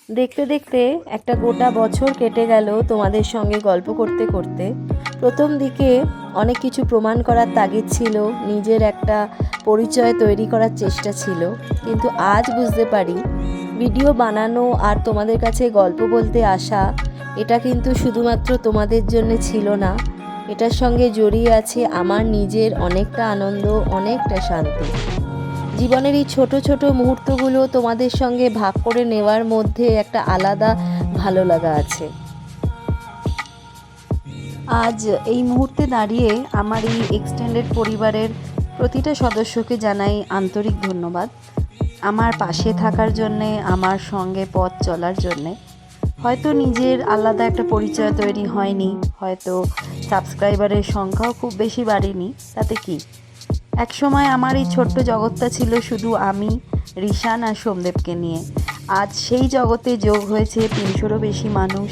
দেখতে দেখতে একটা গোটা বছর কেটে গেল তোমাদের সঙ্গে গল্প করতে করতে। প্রথম দিকে অনেক কিছু প্রমাণ করার তাগিদ ছিল, নিজের একটা পরিচয় তৈরি করার চেষ্টা ছিল, কিন্তু আজ বুঝতে পারি ভিডিও বানানো আর তোমাদের কাছে গল্প বলতে আসা এটা কিন্তু শুধুমাত্র তোমাদের জন্য ছিল না, এটার সঙ্গে জড়িয়ে আছে আমার নিজের অনেকটা আনন্দ, অনেকটা শান্তি। জীবনের এই ছোট ছোট মুহূর্তগুলো তোমাদের সঙ্গে ভাগ করে নেওয়ার মধ্যে একটা আলাদা ভালো লাগা আছে। আজ এই মুহূর্তে দাঁড়িয়ে আমার এই এক্সটেন্ডেড পরিবারের প্রতিটা সদস্যকে জানাই আন্তরিক ধন্যবাদ আমার পাশে থাকার জন্যে, আমার সঙ্গে পথ চলার জন্যে। হয়তো নিজের আলাদা একটা পরিচয় তৈরি হয়নি, হয়তো সাবস্ক্রাইবারের সংখ্যাও খুব বেশি বাড়েনি, তাতে কি। একসময় আমার এই ছোট্ট জগৎটা ছিল শুধু আমি, রিশান আর সোমদেবকে নিয়ে। আজ সেই জগতে যোগ হয়েছে 300-রও বেশি মানুষ,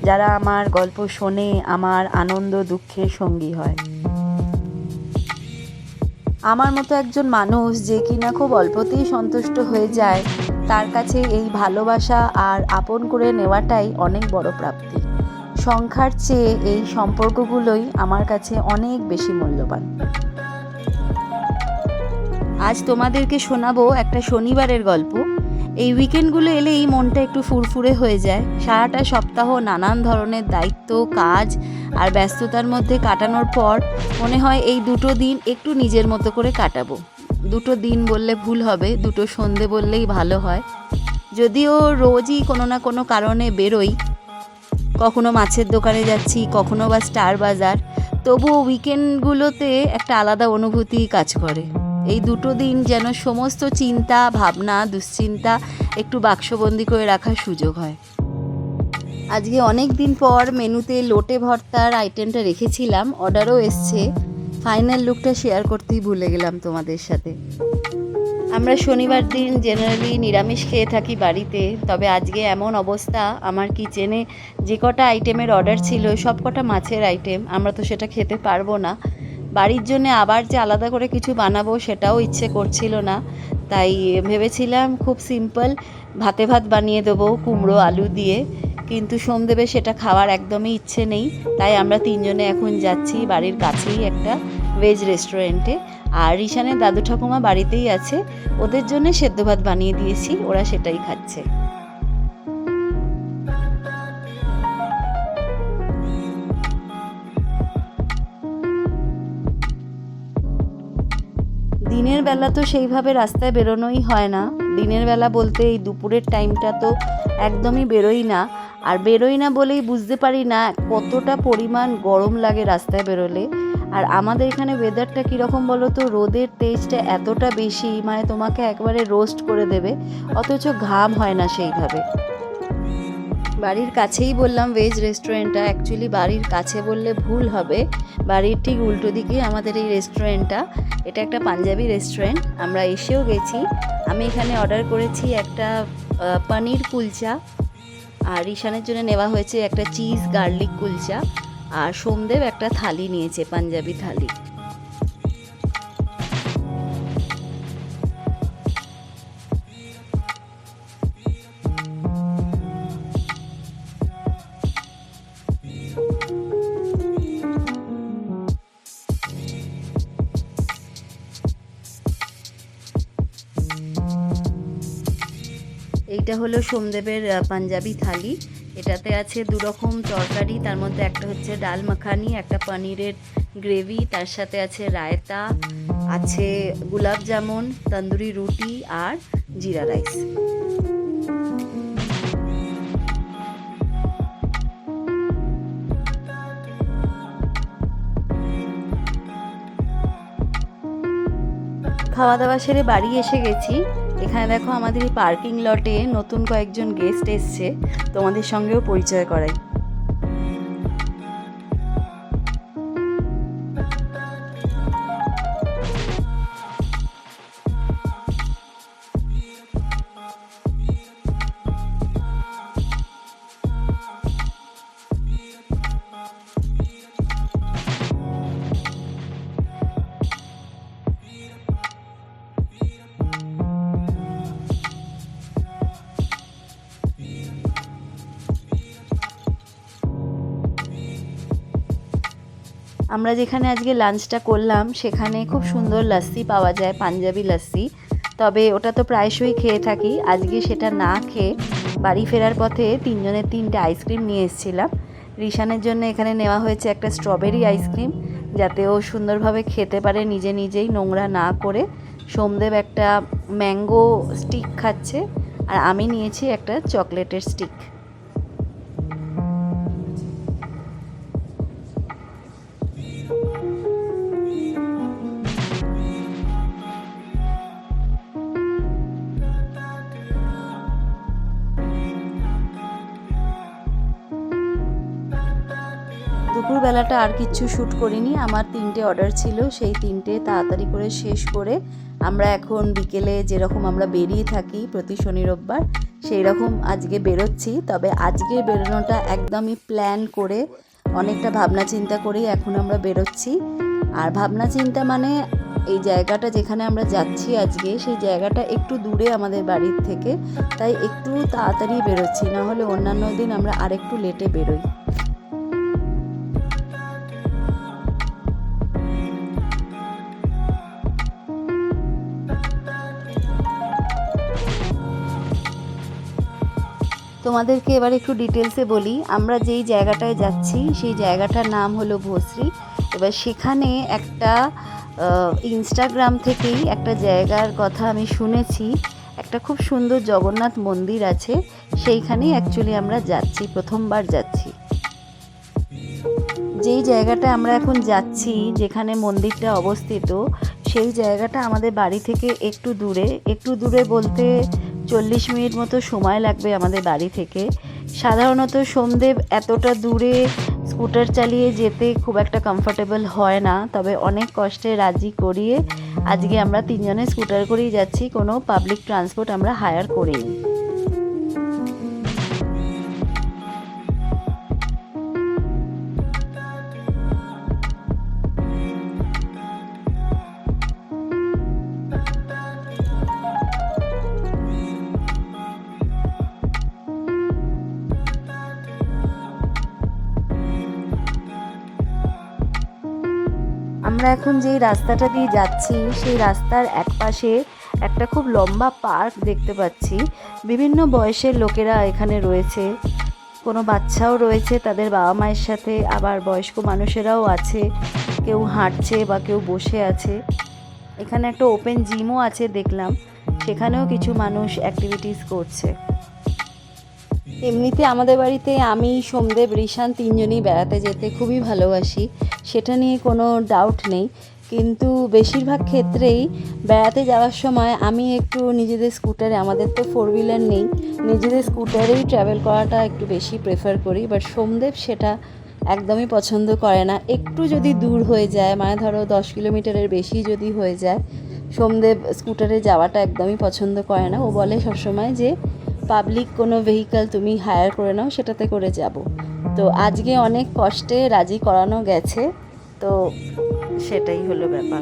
যারা আমার গল্প শোনে, আমার আনন্দ দুঃখের সঙ্গী হয়। আমার মতো একজন মানুষ যে কিনা খুব অল্পতেই সন্তুষ্ট হয়ে যায়, তার কাছে এই ভালোবাসা আর আপন করে নেওয়াটাই অনেক বড় প্রাপ্তি। সংখ্যার চেয়ে এই সম্পর্কগুলোই আমার কাছে অনেক বেশি মূল্যবান। আজ তোমাদেরকে শোনাবো একটা শনিবারের গল্প। এই উইকেন্ডগুলো এলেই মনটা একটু ফুরফুরে হয়ে যায়। সারাটা সপ্তাহ নানান ধরনের দায়িত্ব, কাজ আর ব্যস্ততার মধ্যে কাটানোর পর মনে হয় এই দুটো দিন একটু নিজের মতো করে কাটাবো। দুটো দিন বললে ভুল হবে, দুটো সন্ধে বললেই ভালো হয়। যদিও রোজই কোনো না কোনো কারণে বেরোই, কখনো মাছের দোকানে যাচ্ছি, কখনো বা স্টার বাজার, তবুও উইকেন্ডগুলোতে একটা আলাদা অনুভূতি কাজ করে। এই দুটো দিন যেন সমস্ত চিন্তা, ভাবনা, দুশ্চিন্তা একটু বাক্সবন্দি করে রাখার সুযোগ হয়। আজকে অনেক দিন পর মেনুতে লোটে ভর্তার আইটেমটা রেখেছিলাম, অর্ডারও এসছে। ফাইনাল লুকটা শেয়ার করতেই ভুলে গেলাম তোমাদের সাথে। আমরা শনিবার দিন জেনারেলি নিরামিষ খেয়ে থাকি বাড়িতে, তবে আজকে এমন অবস্থা, আমার কিচেনে যে কটা আইটেমের অর্ডার ছিল সব কটা মাছের আইটেম। আমরা তো সেটা খেতে পারবো না, বাড়ির জন্য আবার যে আলাদা করে কিছু বানাবো সেটাও ইচ্ছে করছিল না। তাই ভেবেছিলাম খুব সিম্পল ভাতে ভাত বানিয়ে দেবো কুমড়ো আলু দিয়ে, কিন্তু সোমদেবের সেটা খাওয়ার একদমই ইচ্ছে নেই। তাই আমরা তিনজনে এখন যাচ্ছি বাড়ির কাছেই একটা ভেজ রেস্টুরেন্টে। আর রিশানের দাদু ঠাকুমা বাড়িতেই আছে, ওদের জন্য সেদ্ধ ভাত বানিয়ে দিয়েছি, ওরা সেটাই খাচ্ছে। দিনের বেলা তো সেইভাবে রাস্তায় বেরোনোই হয় না। দিনের বেলা বলতে এই দুপুরের টাইমটা তো একদমই বেরোই না। আর বেরোই না বলেই বুঝতে পারি না কতটা পরিমাণ গরম লাগে রাস্তায় বেরোলে। আর আমাদের এখানে ওয়েদারটা কীরকম বলো তো, রোদের তেজটা এতটা বেশি, মানে তোমাকে একবারে রোস্ট করে দেবে, অথচ ঘাম হয় না সেইভাবে। বাড়ির কাছেই বললাম ভেজ রেস্টুরেন্টটা, অ্যাকচুয়ালি বাড়ির কাছে বললে ভুল হবে, বাড়ির ঠিক উল্টো দিকে আমাদের এই রেস্টুরেন্টটা। এটা একটা পাঞ্জাবি রেস্টুরেন্ট, আমরা এসেও গেছি। আমি এখানে অর্ডার করেছি একটা পনির কুলচা, আর ঈশানের জন্য নেওয়া হয়েছে একটা চিজ গার্লিক কুলচা, আর সোমদেব একটা থালি নিয়েছে, পাঞ্জাবি থালি। এইটা হলো সোমদেবের পাঞ্জাবি থালি। এটাতে আছে দুরকম তরকারি, তার মধ্যে একটা হচ্ছে ডাল মাখানি, একটা পনিরের গ্রেভি, তার সাথে আছে রায়তা, আছে গুলাব জামুন, তন্দুরি রুটি আর জিরা রাইস। খাওয়া দাওয়া সেরে বাড়ি এসে গেছি। এখানে দেখো আমাদের এই পার্কিং লটে নতুন কয়েকজন গেস্ট এসছে, তোমাদের সঙ্গেও পরিচয় করাই। আমরা যেখানে আজকে লাঞ্চটা করলাম সেখানে খুব সুন্দর লাস্সি পাওয়া যায়, পাঞ্জাবি লাস্সি। তবে ওটা তো প্রায়শই খেয়ে থাকি, আজকে সেটা না খেয়ে বাড়ি ফেরার পথে তিনজনের তিনটে আইসক্রিম নিয়ে এসেছিলাম। রিশানের জন্য এখানে নেওয়া হয়েছে একটা স্ট্রবেরি আইসক্রিম, যাতে ও সুন্দরভাবে খেতে পারে নিজে নিজেই, নোংরা না করে। সোমদেব একটা ম্যাঙ্গো স্টিক খাচ্ছে, আর আমি নিয়েছি একটা চকলেটের স্টিক। দুপুরবেলাটা আর কিচ্ছু শ্যুট করিনি, আমার 3টে অর্ডার ছিল, সেই 3টে তাড়াতাড়ি করে শেষ করে আমরা এখন বিকেলে যেরকম আমরা বেরিয়ে থাকি প্রতি শনি রোববার, সেই রকম আজকে বেরোচ্ছি। তবে আজকের বেরোনোটা একদমই প্ল্যান করে, অনেকটা ভাবনা চিন্তা করেই এখন আমরা বেরোচ্ছি। আর ভাবনা চিন্তা মানে এই জায়গাটা যেখানে আমরা যাচ্ছি আজকে, সেই জায়গাটা একটু দূরে আমাদের বাড়ির থেকে, তাই একটু তাড়াতাড়ি বেরোচ্ছি, নাহলে অন্যান্য দিন আমরা আরেকটু লেটে বেরোই। তোমাদেরকে এবার একটু ডিটেলসে বলি। আমরা যেই জায়গাটায় যাচ্ছি সেই জায়গাটার নাম হলো ভোসরি। এবার সেখানে একটা ইনস্টাগ্রাম থেকেই একটা জায়গার কথা আমি শুনেছি, একটা খুব সুন্দর জগন্নাথ মন্দির আছে, সেইখানেই অ্যাকচুয়ালি আমরা যাচ্ছি, প্রথমবার যাচ্ছি। যেই জায়গাটা আমরা এখন যাচ্ছি, যেখানে মন্দিরটা অবস্থিত, সেই জায়গাটা আমাদের বাড়ি থেকে একটু দূরে বলতে 40 মিনিট মতো সময় লাগবে আমাদের বাড়ি থেকে। সাধারণত সোমদেব এতটা দূরে স্কুটার চালিয়ে যেতে খুব একটা কমফোর্টেবল হয় না, তবে অনেক কষ্টে রাজি করিয়ে আজকে আমরা তিনজনে স্কুটার করেই যাচ্ছি, কোনো পাবলিক ট্রান্সপোর্ট আমরা হায়ার করিনি। আমরা এখন যেই রাস্তাটা দিয়ে যাচ্ছি সেই রাস্তার একপাশে একটা খুব লম্বা পার্ক দেখতে পাচ্ছি। বিভিন্ন বয়সের লোকেরা এখানে রয়েছে, কোনো বাচ্চাও রয়েছে তাদের বাবা মায়ের সাথে, আবার বয়স্ক মানুষেরাও আছে, কেউ হাঁটছে বা কেউ বসে আছে। এখানে একটা ওপেন জিমও আছে দেখলাম, সেখানেও কিছু মানুষ অ্যাক্টিভিটিস করছে। এমনিতে আমাদের বাড়িতে আমি, সোমদেব, রিশান তিনজনই বেড়াতে যেতে খুবই ভালোবাসি, সেটা নিয়ে কোনো ডাউট নেই। কিন্তু বেশিরভাগ ক্ষেত্রেই বেড়াতে যাওয়ার সময় আমি একটু নিজেদের স্কুটারে, আমাদের তো 4 হুইলার নেই, নিজেদের স্কুটারেই ট্রাভেল করাটা একটু বেশি প্রেফার করি। বাট সোমদেব সেটা একদমই পছন্দ করে না। একটু যদি দূর হয়ে যায়, মানে ধরো 10 কিলোমিটারের বেশি যদি হয়ে যায়, সোমদেব স্কুটারে যাওয়াটা একদমই পছন্দ করে না। ও বলে সবসময় যে পাবলিক কোনো ভেহিক্যাল তুমি হায়ার করে নাও, সেটাতে করে যাব। তো আজকে অনেক কষ্টে রাজি করানো গেছে, তো সেটাই হলো ব্যাপার।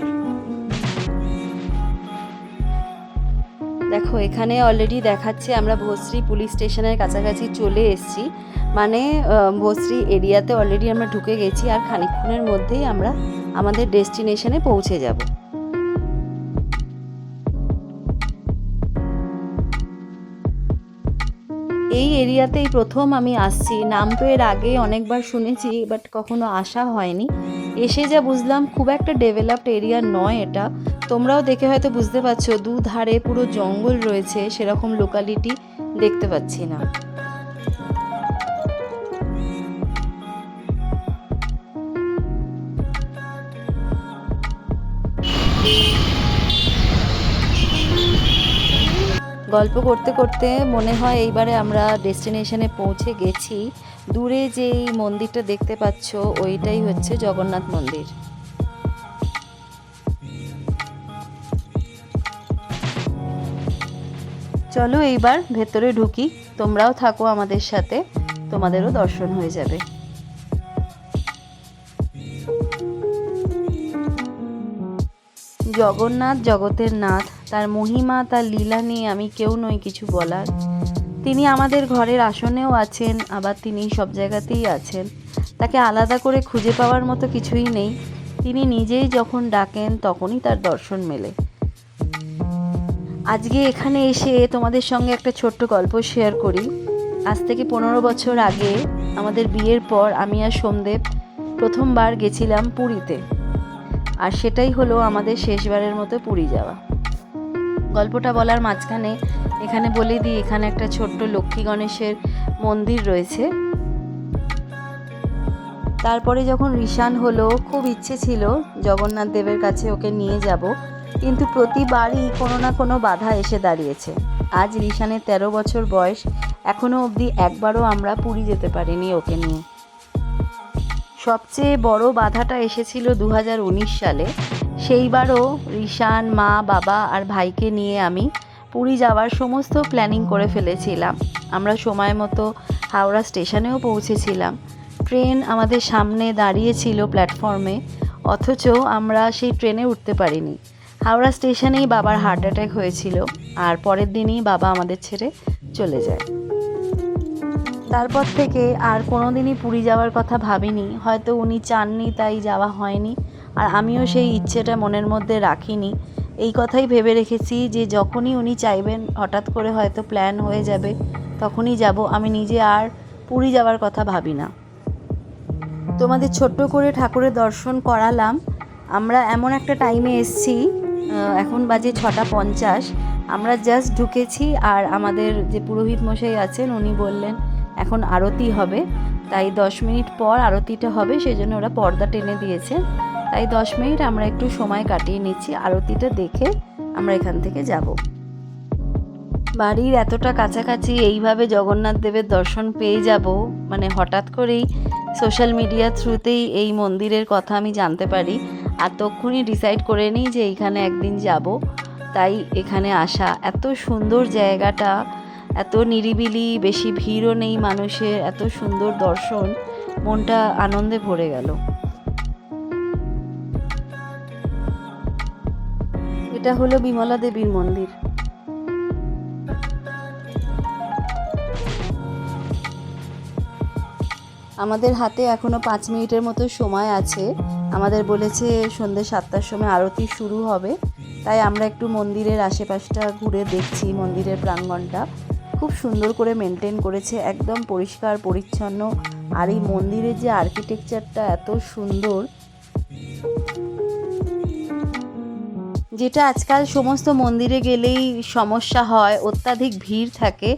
দেখো এখানে অলরেডি দেখাচ্ছে আমরা ভোসরি পুলিশ স্টেশনের কাছাকাছি চলে এসেছি, মানে ভোসরি এরিয়াতে অলরেডি আমরা ঢুকে গেছি, আর খানিকক্ষণের মধ্যেই আমরা আমাদের ডেস্টিনেশনে পৌঁছে যাব। এই এরিয়াতেই প্রথম আমি আসছি, নাম তো এর আগে অনেকবার শুনেছি, বাট কখনো আসা হয়নি। এসে যা বুঝলাম, খুব একটা ডেভেলপড এরিয়া নয় এটা। তোমরাও দেখে হয়তো বুঝতে পারছো, দুধারে পুরো জঙ্গল রয়েছে, সেরকম লোকালিটি দেখতে পাচ্ছি না। গল্প করতে করতে মনে হয় এইবারে আমরা ডেস্টিনেশনে পৌঁছে গেছি। দূরে যেই মন্দিরটা দেখতে পাচ্ছ, ওইটাই হচ্ছে জগন্নাথ মন্দির। চলো এইবার ভেতরে ঢুকি, তোমরাও থাকো আমাদের সাথে, তোমাদেরও দর্শন হয়ে যাবে। জগন্নাথ জগতের নাথ, তার মহিমা, তার লীলা নিয়ে আমি কেউ নই কিছু বলার। তিনি আমাদের ঘরের আসনেও আছেন, আবার তিনি সব জায়গাতেই আছেন। তাকে আলাদা করে খুঁজে পাওয়ার মতো কিছুই নেই। তিনি নিজেই যখন ডাকেন তখনই তার দর্শন মেলে। আজকে এখানে এসে তোমাদের সঙ্গে একটা ছোট্ট গল্প শেয়ার করি। আজ থেকে 15 বছর আগে আমাদের বিয়ের পর আমি আর সোমদেব প্রথমবার গেছিলাম পুরীতে, আর সেটাই হলো আমাদের শেষবারের মতো পুরী যাওয়া। গল্পটা বলার মাঝখানে এখানে বলে দিই, এখানে একটা ছোট্ট লক্ষ্মী গণেশের মন্দির রয়েছে। তারপরে যখন ঋষান হলো, খুব ইচ্ছে ছিল জগন্নাথ দেবের কাছে ওকে নিয়ে যাব, কিন্তু প্রতিবারই কোনো না কোনো বাধা এসে দাঁড়িয়েছে। আজ ঋষানের 13 বছর বয়স, এখনও অবধি একবারও আমরা পুরী যেতে পারিনি ওকে নিয়ে। সবচেয়ে বড় বাধাটা এসেছিল 2019 সালে। সেইবারও ঋষান, মা, বাবা আর ভাইকে নিয়ে আমি পুরী যাওয়ার সমস্ত প্ল্যানিং করে ফেলেছিলাম। আমরা সময় মতো হাওড়া স্টেশনেও পৌঁছেছিলাম। ট্রেন আমাদের সামনে দাঁড়িয়েছিল প্ল্যাটফর্মে, অথচ আমরা সেই ট্রেনে উঠতে পারিনি। হাওড়া স্টেশনেই বাবার হার্ট অ্যাটাক হয়েছিল, আর পরের দিনই বাবা আমাদের ছেড়ে চলে যায়। তারপর থেকে আর কোনো দিনই পুরী যাওয়ার কথা ভাবিনি। হয়তো উনি চাননি তাই যাওয়া হয়নি, আর আমিও সেই ইচ্ছেটা মনের মধ্যে রাখিনি। এই কথাই ভেবে রেখেছি যে যখনই উনি চাইবেন, হঠাৎ করে হয়তো প্ল্যান হয়ে যাবে, তখনই যাব। আমি নিজে আর পুরী যাওয়ার কথা ভাবি না। তোমাদের ছোট্ট করে ঠাকুরের দর্শন করালাম। আমরা এমন একটা টাইমে এসছি, এখন বাজে 6:50। আমরা জাস্ট ঢুকেছি, আর আমাদের যে পুরোহিত মশাই আছেন উনি বললেন এখন আরতি হবে, তাই 10 মিনিট পর আরতিটা হবে, সেই জন্য ওরা পর্দা টেনে দিয়েছে। তাই 10 মিনিট আমরা একটু সময় কাটিয়ে নিচ্ছি, আরতিটা দেখে আমরা এখান থেকে যাব। বাড়ির এতটা কাছাকাছি এইভাবে জগন্নাথ দেবের দর্শন পেয়ে যাব, মানে হঠাৎ করেই সোশ্যাল মিডিয়া থ্রুতেই এই মন্দিরের কথা আমি জানতে পারি, আর তখনই ডিসাইড করে নিই যে এইখানে একদিন যাব। তাই এখানে আসা, এত সুন্দর জায়গাটা, এত নিরিবিলি, বেশি ভিড়ও নেই মানুষের, এত সুন্দর দর্শন, মনটা আনন্দে ভরে গেল। এটা হলো বিমলা দেবীর মন্দির। আমাদের হাতে এখনও 5 মিনিটের মতো সময় আছে। আমাদের বলেছে সন্ধ্যে 7টার সময় আরতি শুরু হবে, তাই আমরা একটু মন্দিরের আশেপাশটা ঘুরে দেখছি। মন্দিরের প্রাঙ্গণটা খুব সুন্দর করে মেনটেন করেছে, একদম পরিষ্কার পরিচ্ছন্ন। আর এই মন্দিরের যে আর্কিটেকচারটা এত সুন্দর, যেটা আজকাল সমস্ত মন্দিরে গেলেই সমস্যা হয়, অত্যাধিক ভিড় থাকে,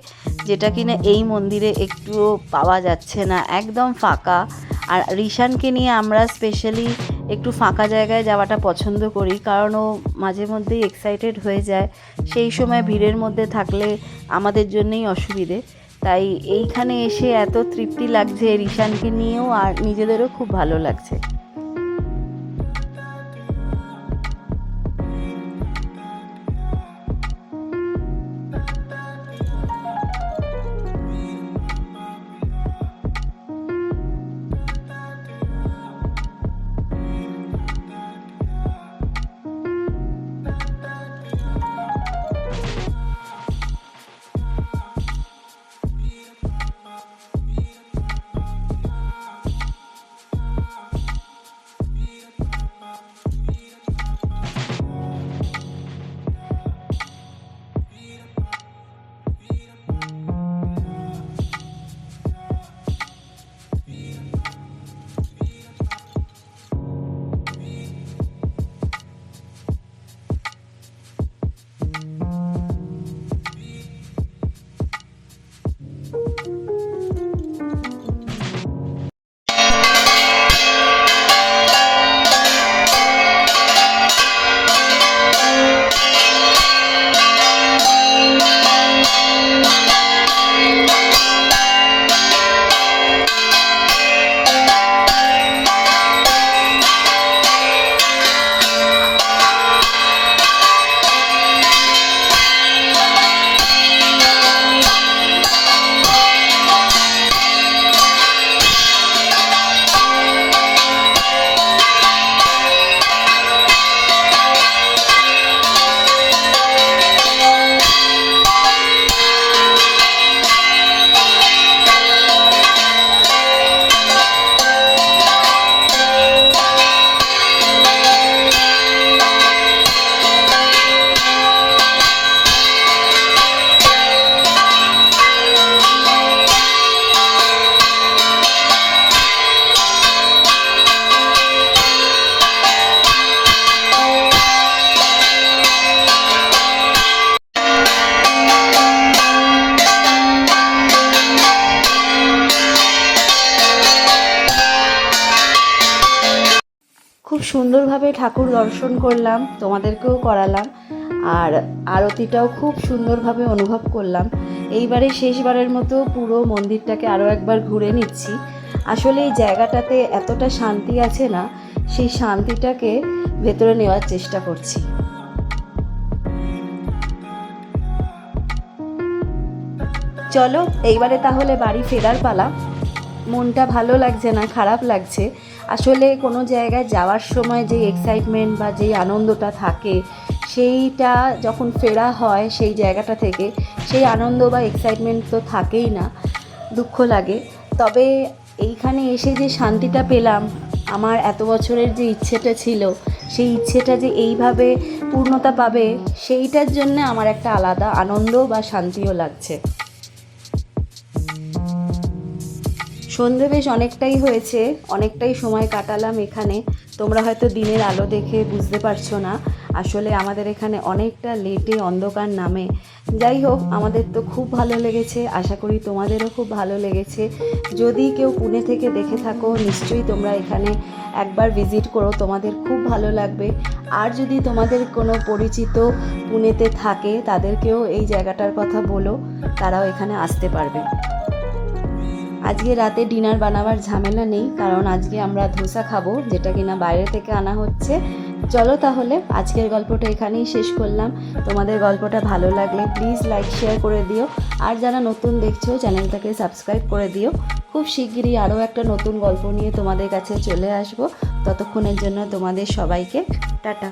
যেটা কিনা এই মন্দিরে একটুও পাওয়া যাচ্ছে না, একদম ফাঁকা। আর ঋষানকে নিয়ে আমরা স্পেশালি একটু ফাঁকা জায়গায় যাওয়াটা পছন্দ করি, কারণ ও মাঝে মধ্যেই এক্সাইটেড হয়ে যায়। সেই সময় ভিড়ের মধ্যে থাকলে আমাদের জন্যই অসুবিধে। তাই এইখানে এসে এত তৃপ্তি লাগছে ঋষানকে নিয়েও, আর নিজেদেরও খুব ভালো লাগছে। সুন্দরভাবে ঠাকুর দর্শন করলাম, তোমাদেরকেও করালাম, আর আরতিটাও খুব সুন্দরভাবে অনুভব করলাম। এইবারে শেষবারের মতো পুরো মন্দিরটাকে আরও একবার ঘুরে নিচ্ছি। আসলে এই জায়গাটাতে এতটা শান্তি আছে না, সেই শান্তিটাকে ভেতরে নেওয়ার চেষ্টা করছি। চলো এইবারে তাহলে বাড়ি ফেরার পালা। মনটা ভালো লাগছে না, খারাপ লাগছে। আসলে কোনো জায়গায় যাওয়ার সময় যে এক্সাইটমেন্ট বা যেই আনন্দটা থাকে, সেইটা যখন ফেরা হয় সেই জায়গাটা থেকে, সেই আনন্দ বা এক্সাইটমেন্ট তো থাকেই না, দুঃখ লাগে। তবে এইখানে এসে যে শান্তিটা পেলাম, আমার এত বছরের যে ইচ্ছেটা ছিল, সেই ইচ্ছেটা যে এইভাবে পূর্ণতা পাবে, সেইটার জন্য আমার একটা আলাদা আনন্দ বা শান্তিও লাগছে। সন্ধে বেশ অনেকটাই হয়েছে, অনেকটাই সময় কাটালাম এখানে। তোমরা হয়তো দিনের আলো দেখে বুঝতে পারছো না, আসলে আমাদের এখানে অনেকটা লেটে অন্ধকার নামে। যাই হোক, আমাদের তো খুব ভালো লেগেছে, আশা করি তোমাদেরও খুব ভালো লেগেছে। যদি কেউ পুনে থেকে দেখে থাকো, নিশ্চয়ই তোমরা এখানে একবার ভিজিট করো, তোমাদের খুব ভালো লাগবে। আর যদি তোমাদের কোনো পরিচিত পুনেতে থাকে, তাদেরকেও এই জায়গাটার কথা বলো, তারাও এখানে আসতে পারবে। আজকে রাতে ডিনার বানাবার ঝামেলা নেই, কারণ আজকে আমরা ধোসা খাবো, যেটা কিনা বাইরে থেকে আনা হচ্ছে। চলো তাহলে আজকের গল্পটা এখানেই শেষ করলাম। তোমাদের গল্পটা ভালো লাগলে প্লিজ লাইক শেয়ার করে দিও, আর যারা নতুন দেখছো চ্যানেলটাকে সাবস্ক্রাইব করে দিও। খুব শিগগিরই আরও একটা নতুন গল্প নিয়ে তোমাদের কাছে চলে আসবো। ততক্ষণের জন্য তোমাদের সবাইকে টাটা।